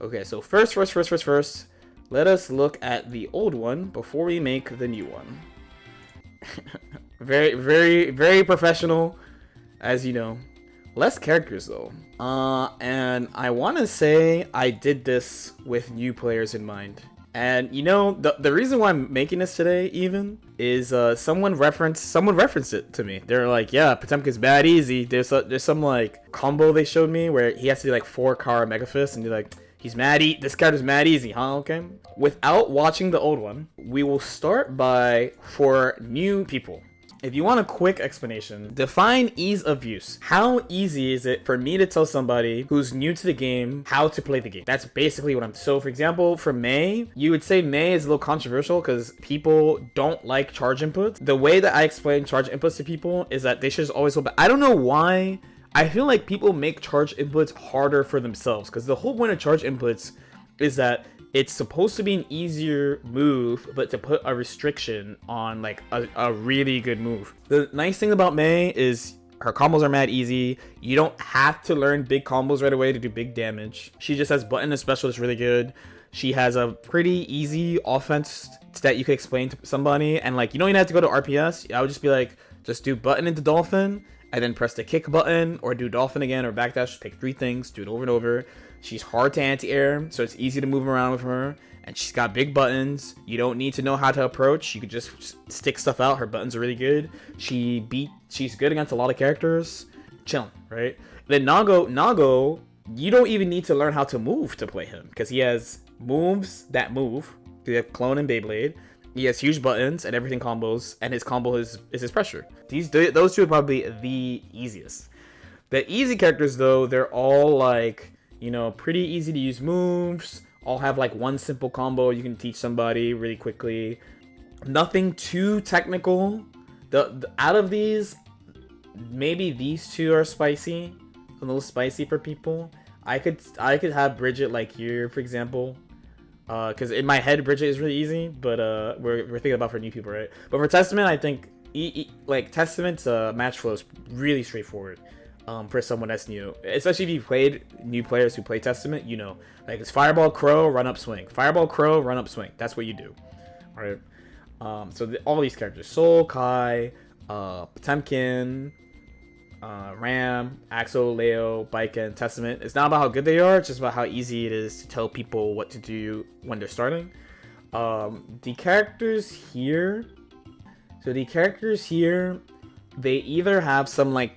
Okay, so first, let us look at the old one before we make the new one. Very professional, as you know. Less characters though. And I want to say I did this with new players in mind. And you know, the reason why I'm making this today even is someone referenced it to me. They're like, yeah, Potemkin's bad easy. There's some like combo they showed me where he has to do like 4 Kara Mega Fist, and you're like, he's this character's mad easy, huh? Okay. Without watching the old one, we will start by, for new people, if you want a quick explanation, define ease of use. How easy is it for me to tell somebody who's new to the game how to play the game? That's basically what I'm... So, for example, for Mei, you would say Mei is a little controversial because people don't like charge inputs. The way that I explain charge inputs to people is that they should just always hold back. I don't know why. I feel like people make charge inputs harder for themselves because the whole point of charge inputs is that it's supposed to be an easier move, but to put a restriction on like a really good move. The nice thing about Mei is her combos are mad easy. You don't have to learn big combos right away to do big damage. She just has button and special that's really good. She has a pretty easy offense that you can explain to somebody, and like you don't even have to go to RPS. I would just be like, just do button into dolphin, and then press the kick button, or do dolphin again, or backdash. Pick 3 things, do it over and over. She's hard to anti-air, so it's easy to move around with her. And she's got big buttons. You don't need to know how to approach. You could just stick stuff out. Her buttons are really good. She's good against a lot of characters. Chilling, right? Then Nago, you don't even need to learn how to move to play him, because he has moves that move. He has Clone and Beyblade. He has huge buttons and everything combos, and his combo is his pressure. Those 2 are probably the easiest. The easy characters, though, they're all like, you know, pretty easy to use moves. All have like one simple combo you can teach somebody really quickly. Nothing too technical. Out of these, maybe these 2 are spicy, a little spicy for people. I could have Bridget like here, for example, because in my head Bridget is really easy, but we're thinking about for new people, right? But for Testament, I think like Testament's match flow is really straightforward. For someone that's new, especially if you played new players who play Testament, you know, like it's Fireball Crow, run up swing, Fireball Crow, run up swing. That's what you do, right? So all these characters, Soul, Kai, Potemkin, Ram, Axel, Leo, Biken, Testament. It's not about how good they are, it's just about how easy it is to tell people what to do when they're starting. The characters here, they either have some like,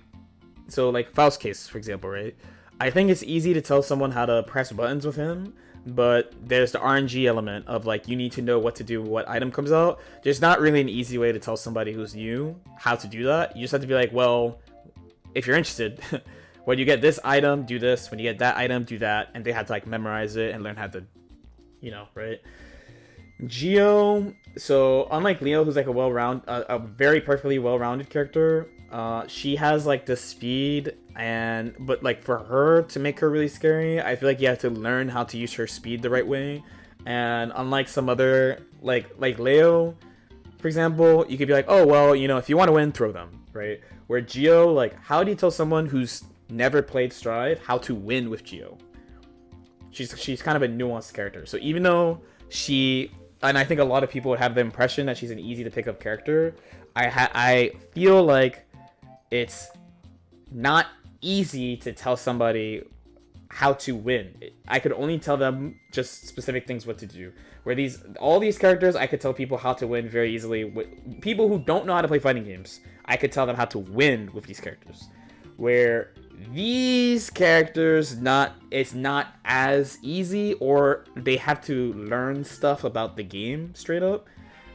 so like Faust Case, for example, right? I think it's easy to tell someone how to press buttons with him, but there's the RNG element of like you need to know what to do, what item comes out. There's not really an easy way to tell somebody who's new how to do that. You just have to be like, well, if you're interested, when you get this item, do this. When you get that item, do that. And they have to like memorize it and learn how to, you know, right? Geo, so unlike Leo, who's like a very perfectly well-rounded character, she has like the speed, but like for her to make her really scary, I feel like you have to learn how to use her speed the right way. And unlike some other like Leo, for example, you could be like, oh well, you know, if you want to win, throw them, right? Where Geo, like, how do you tell someone who's never played Strive how to win with Geo? She's kind of a nuanced character. So even though and I think a lot of people would have the impression that she's an easy to pick up character, I feel like it's not easy to tell somebody how to win. I could only tell them just specific things what to do. Where all these characters, I could tell people how to win very easily. With people who don't know how to play fighting games, I could tell them how to win with these characters. Where these characters, it's not as easy, or they have to learn stuff about the game straight up.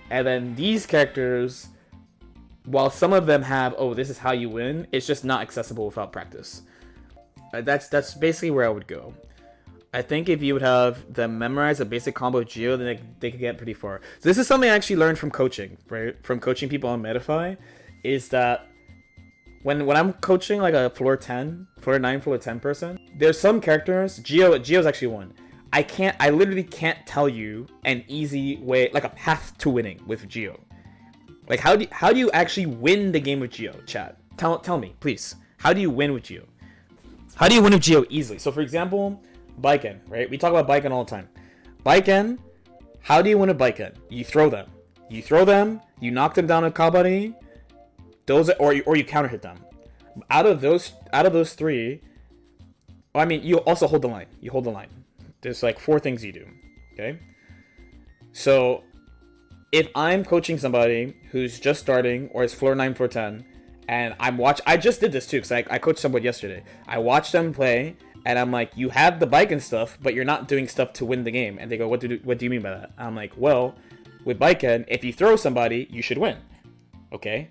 And then these characters, while some of them have, oh, this is how you win, it's just not accessible without practice. That's basically where I would go. I think if you would have them memorize a basic combo of Geo, then they could get pretty far. So this is something I actually learned from coaching, right? From coaching people on Metafy, is that when I'm coaching like a floor 10, floor 9, floor 10 person, there's some characters, Geo's actually one. I literally can't tell you an easy way, like a path to winning with Geo. Like how do you actually win the game with Geo, chat? Tell me, please. How do you win with Geo? How do you win with Geo easily? So for example, Baiken, right? We talk about Baiken all the time. Baiken, how do you win a Baiken? You throw them. You knock them down with Kabari, or you counter hit them. Out of those three, I mean, you also hold the line. There's like 4 things you do. Okay? So if I'm coaching somebody who's just starting or is floor 9, floor 10, and I just did this too, because I coached somebody yesterday. I watched them play, and I'm like, you have the bike and stuff, but you're not doing stuff to win the game. And they go, what do you mean by that? I'm like, well, with Baiken, if you throw somebody, you should win. Okay?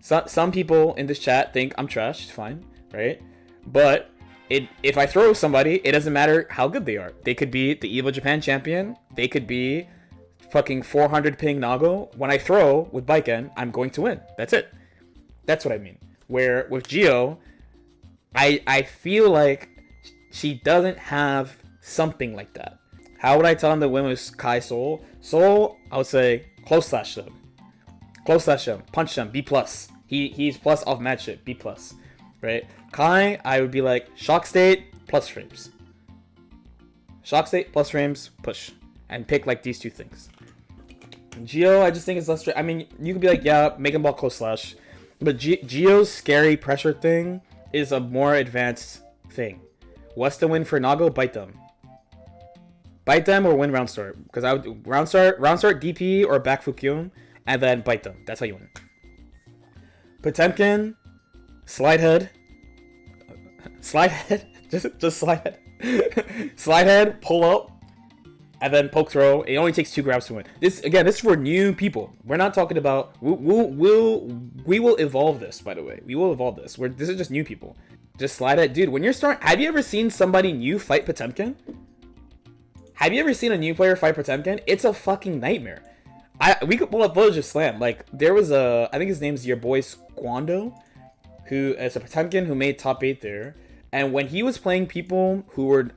So, some people in this chat think I'm trash. It's fine, right? But if I throw somebody, it doesn't matter how good they are. They could be the EVO Japan champion. They could be fucking 400 ping Nago. When I throw with Baiken, I'm going to win. That's it. That's what I mean. Where with Gio, I feel like she doesn't have something like that. How would I tell him to win with Kai Soul? Soul, I would say close slash them. Punch them, B+. He's plus off match it, B+. Right? Kai, I would be like shock state plus frames. Shock state plus frames, push. And pick like these 2 things. Gio, I just think it's less straight. I mean, you could be like, yeah, make him ball close slash. But Gio's scary pressure thing is a more advanced thing. What's the win for Nago? Bite them. Bite them or win round start. Because I would round start DP or back Fukyun, and then bite them. That's how you win. Potemkin, slide head. just slide head. Slide head, pull up, and then poke throw. It only takes 2 grabs to win. This is for new people. We're not talking about. We will evolve this. By the way, we will evolve this. This is just new people. Just slide it, dude. When you're starting, have you ever seen somebody new fight Potemkin? Have you ever seen a new player fight Potemkin? It's a fucking nightmare. We could pull up footage of Slam. Like there was I think his name's your boy Squando, who is a Potemkin who made top 8 there. And when he was playing people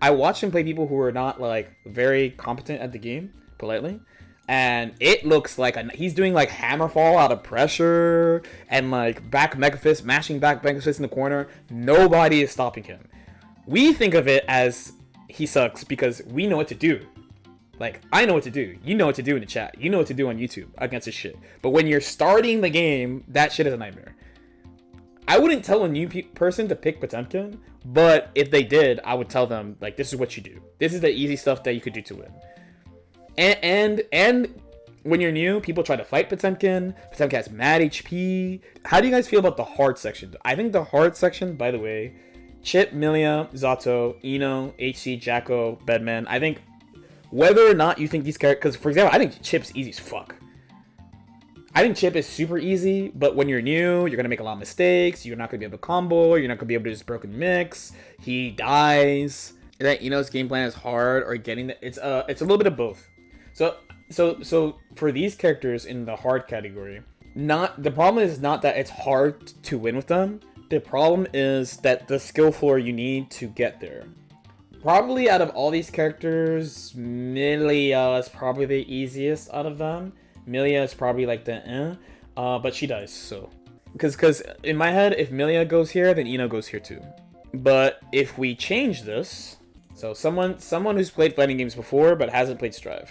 I watched him play people who were not like very competent at the game, politely. And it looks like he's doing like hammerfall out of pressure and like back Megafist, mashing back Megafist in the corner. Nobody is stopping him. We think of it as he sucks because we know what to do. Like, I know what to do. You know what to do in the chat. You know what to do on YouTube against this shit. But when you're starting the game, that shit is a nightmare. I wouldn't tell a new person to pick Potemkin, but if they did, I would tell them, like, this is what you do. This is the easy stuff that you could do to win. And when you're new, people try to fight Potemkin. Potemkin has mad HP. How do you guys feel about the hard section? I think the hard section, by the way, Chip, Milia, Zato, Ino, HC, Jacko, Bedman. I think whether or not you think these characters... Because, for example, I think Chip's easy as fuck. I think Chip is super easy, but when you're new, you're going to make a lot of mistakes. You're not going to be able to combo. You're not going to be able to just broken mix. He dies. That Ino's game plan is hard or getting... It's a little bit of both. So for these characters in the hard category, the problem is not that it's hard to win with them. The problem is that the skill floor you need to get there. Probably out of all these characters, Milia is probably the easiest out of them. Milia is probably like the but she dies, so. Because in my head, if Milia goes here, then Ino goes here too. But if we change this, so someone who's played fighting games before but hasn't played Strive.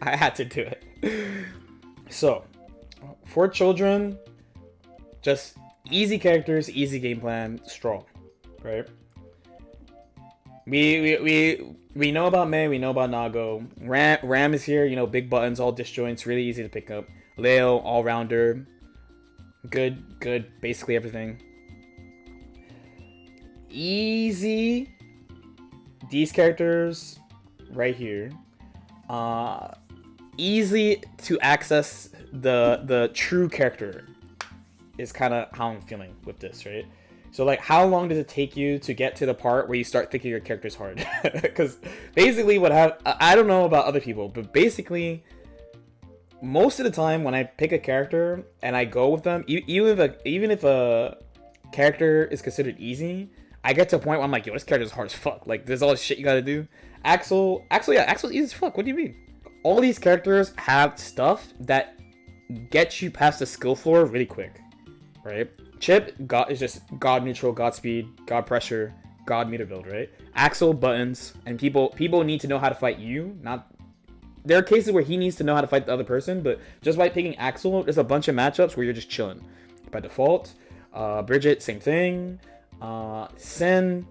I had to do it. So, for children, just easy characters, easy game plan, strong, right? We know about Mei, we know about Nago. Ram is here, you know, big buttons, all disjoints, really easy to pick up. Leo, all-rounder, good, basically everything. Easy, these characters right here. Easy to access the true character is kind of how I'm feeling with this, right? So like, how long does it take you to get to the part where you start thinking your character's hard? Because basically I don't know about other people, but basically most of the time when I pick a character and I go with them, even if a character is considered easy, I get to a point where I'm like, yo, this character's hard as fuck. Like, there's all this shit you gotta do. Yeah, Axel's easy as fuck. What do you mean? All these characters have stuff that gets you past the skill floor really quick, right? Chip is just God neutral, God speed, God pressure, God meter build, right? Axel buttons, and people need to know how to fight you. Not there are cases where he needs to know how to fight the other person, but just by picking Axel, there's a bunch of matchups where you're just chilling by default. Bridget, same thing. Sin.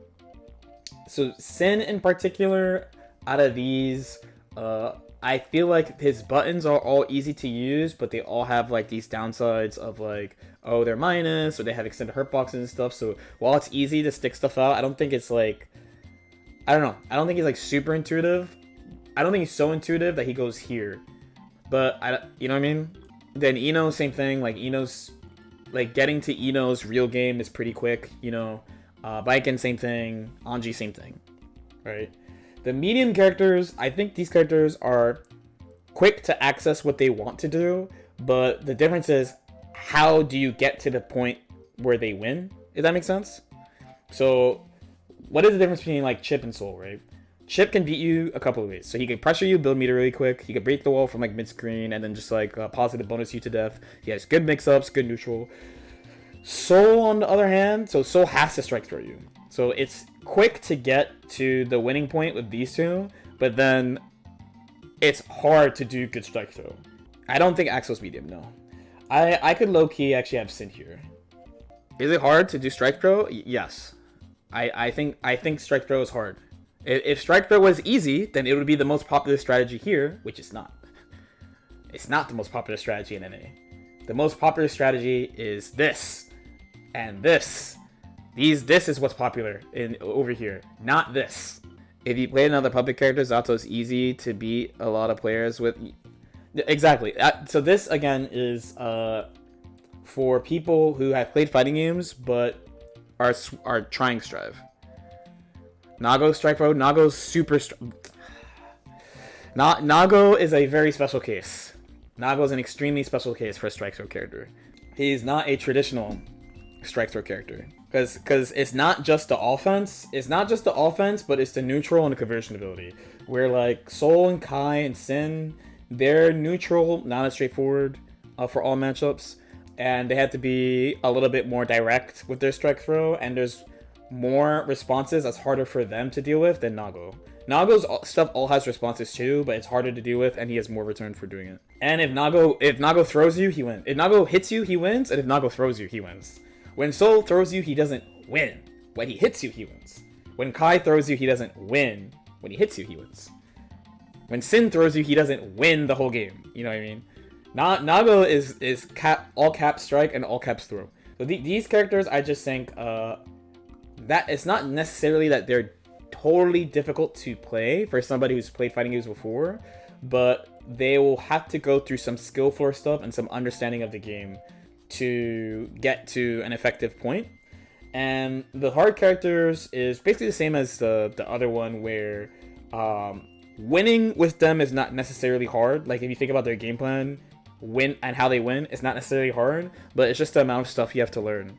So Sin in particular, out of these, I feel like his buttons are all easy to use, but they all have like these downsides of like, oh, they're minus, or they have extended hurt boxes and stuff. So while it's easy to stick stuff out, I don't think it's like, I don't know. I don't think he's like super intuitive. I don't think he's so intuitive that he goes here. But you know what I mean? Then Eno, same thing. Like Eno's, like getting to Eno's real game is pretty quick. You know, Baiken, same thing. Anji, same thing. Right. The medium characters, I think these characters are quick to access what they want to do, but the difference is how do you get to the point where they win? If that makes sense. So, what is the difference between like Chip and Soul, right? Chip can beat you a couple of ways. So he can pressure you, build meter really quick. He can break the wall from like mid screen and then just like positive bonus you to death. He has good mix ups, good neutral. Soul, on the other hand, so Soul has to strike throw you. So it's quick to get to the winning point with these two, but then it's hard to do good strike throw. I don't think Axel's medium, no. I could low-key actually have Sin here. Is it hard to do strike throw? Yes. I think strike throw is hard. If strike throw was easy, then it would be the most popular strategy here, which it's not. It's not the most popular strategy in NA. The most popular strategy is this and this. This is what's popular over here, not this. If you play another public character, Zato's easy to beat a lot of players with. Exactly. So this again is for people who have played fighting games but are trying Strive. Nago Strike Pro. Nago's super. Nago is a very special case. Nago is an extremely special case for a strike throw character. He's not a traditional strike throw character. Because it's not just the offense. It's not just the offense, but it's the neutral and the conversion ability. Where like Soul and Kai and Sin, they're neutral, not as straightforward for all matchups. And they have to be a little bit more direct with their strike throw. And there's more responses that's harder for them to deal with than Nago. Nago's stuff all has responses too, but it's harder to deal with, and he has more return for doing it. And if Nago throws you, he wins. If Nago hits you, he wins. And if Nago throws you, he wins. When Soul throws you, he doesn't win. When he hits you, he wins. When Kai throws you, he doesn't win. When he hits you, he wins. When Sin throws you, he doesn't win the whole game. You know what I mean? Nago is all caps strike and all caps throw. So these characters, I just think that it's not necessarily that they're totally difficult to play for somebody who's played fighting games before, but they will have to go through some skill floor stuff and some understanding of the game to get to an effective point. And the hard characters is basically the same as the other one, where winning with them is not necessarily hard. Like if you think about their game plan, win and how they win, it's not necessarily hard, but it's just the amount of stuff you have to learn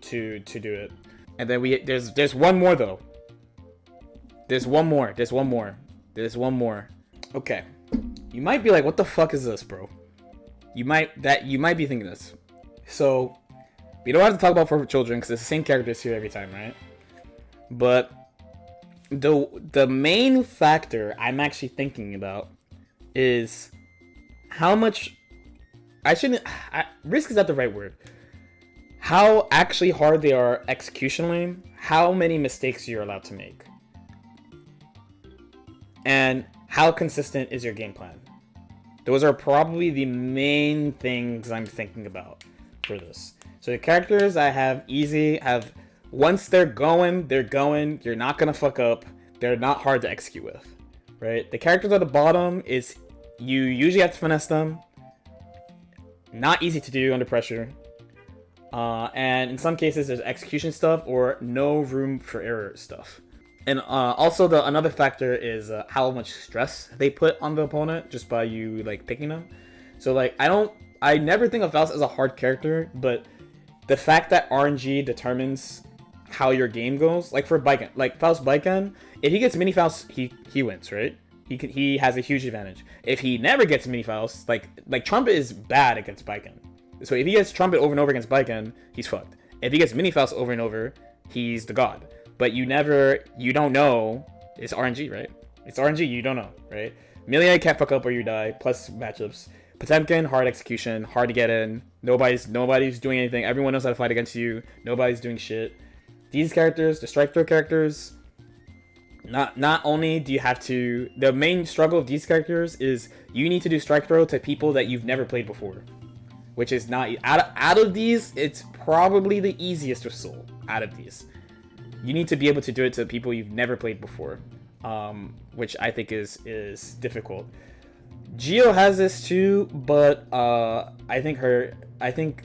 to do it. And then there's one more though. There's one more. Okay. You might be like, what the fuck is this, bro? You might be thinking this. So we don't have to talk about for children because it's the same characters here every time, right? But the main factor I'm actually thinking about is how much risk is not the right word. How actually hard they are executionally, how many mistakes you're allowed to make, and how consistent is your game plan. Those are probably the main things I'm thinking about for this. So the characters I have once they're going, you're not gonna fuck up, they're not hard to execute with, right? The characters at the bottom is, you usually have to finesse them, not easy to do under pressure, and in some cases there's execution stuff or no room for error stuff. And also another factor is how much stress they put on the opponent just by you like picking them. So like I never think of Faust as a hard character, but the fact that RNG determines how your game goes. Like for Baiken, like Faust Baiken, if he gets mini Faust, he wins, right? He has a huge advantage. If he never gets mini Faust, like Trumpet is bad against Baiken. So if he gets Trumpet over and over against Baiken, he's fucked. If he gets mini Faust over and over, he's the god. But you don't know. It's RNG, right? It's RNG, you don't know, right? Melee can't fuck up or you die, plus matchups. Potemkin, hard execution, hard to get in. Nobody's doing anything. Everyone knows how to fight against you. Nobody's doing shit. These characters, the strike throw characters, not only do you have to... The main struggle of these characters is you need to do strike throw to people that you've never played before. Which is not... Out of these, it's probably the easiest with Soul. Out of these. You need to be able to do it to people you've never played before. Which I think is difficult. Geo has this too, but I think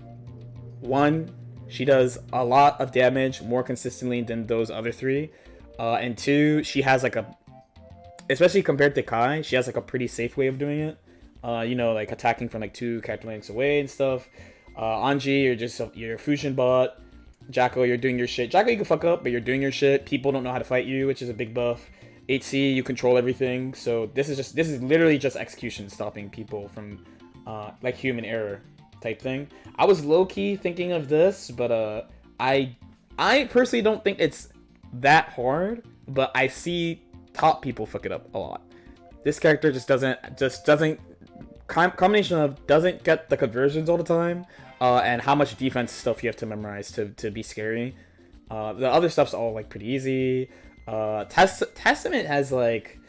one, she does a lot of damage more consistently than those other three, and two, she has like especially compared to Kai, she has like a pretty safe way of doing it. You know, like attacking from like 2 character lengths away and stuff. Anji, you're a fusion bot. Jacko, you're doing your shit. Jacko, you can fuck up, but you're doing your shit. People don't know how to fight you, which is a big buff. HC, you control everything. So this is literally just execution, stopping people from like human error type thing. I was low-key thinking of this, but I personally don't think it's that hard, but I see top people fuck it up a lot. This character just doesn't combination of doesn't get the conversions all the time, and how much defense stuff you have to memorize to be scary. The other stuff's all like pretty easy. Testament has like...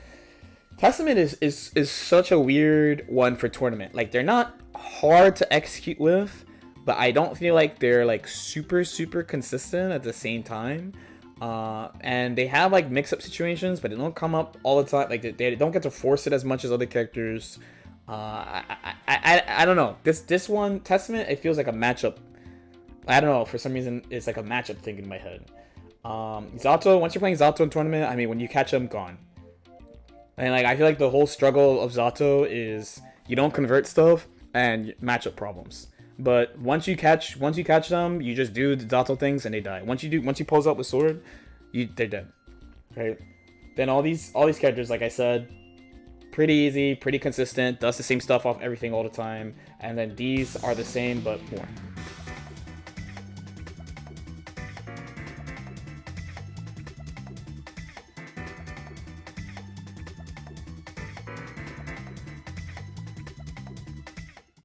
Testament is such a weird one for tournament. Like, they're not hard to execute with, but I don't feel like they're like super consistent at the same time. And they have like mix-up situations, but they don't come up all the time. Like, they don't get to force it as much as other characters. I don't know. This one, Testament, it feels like a matchup. I don't know, for some reason it's like a matchup thing in my head. Zato, once you're playing Zato in tournament, I mean, when you catch him, gone. And like, I feel like the whole struggle of Zato is you don't convert stuff and matchup problems. But once you catch them, you just do the Zato things and they die. Once you pose up with sword, they're dead. Right? Then all these characters, like I said, pretty easy, pretty consistent, does the same stuff off everything all the time, and then these are the same but more.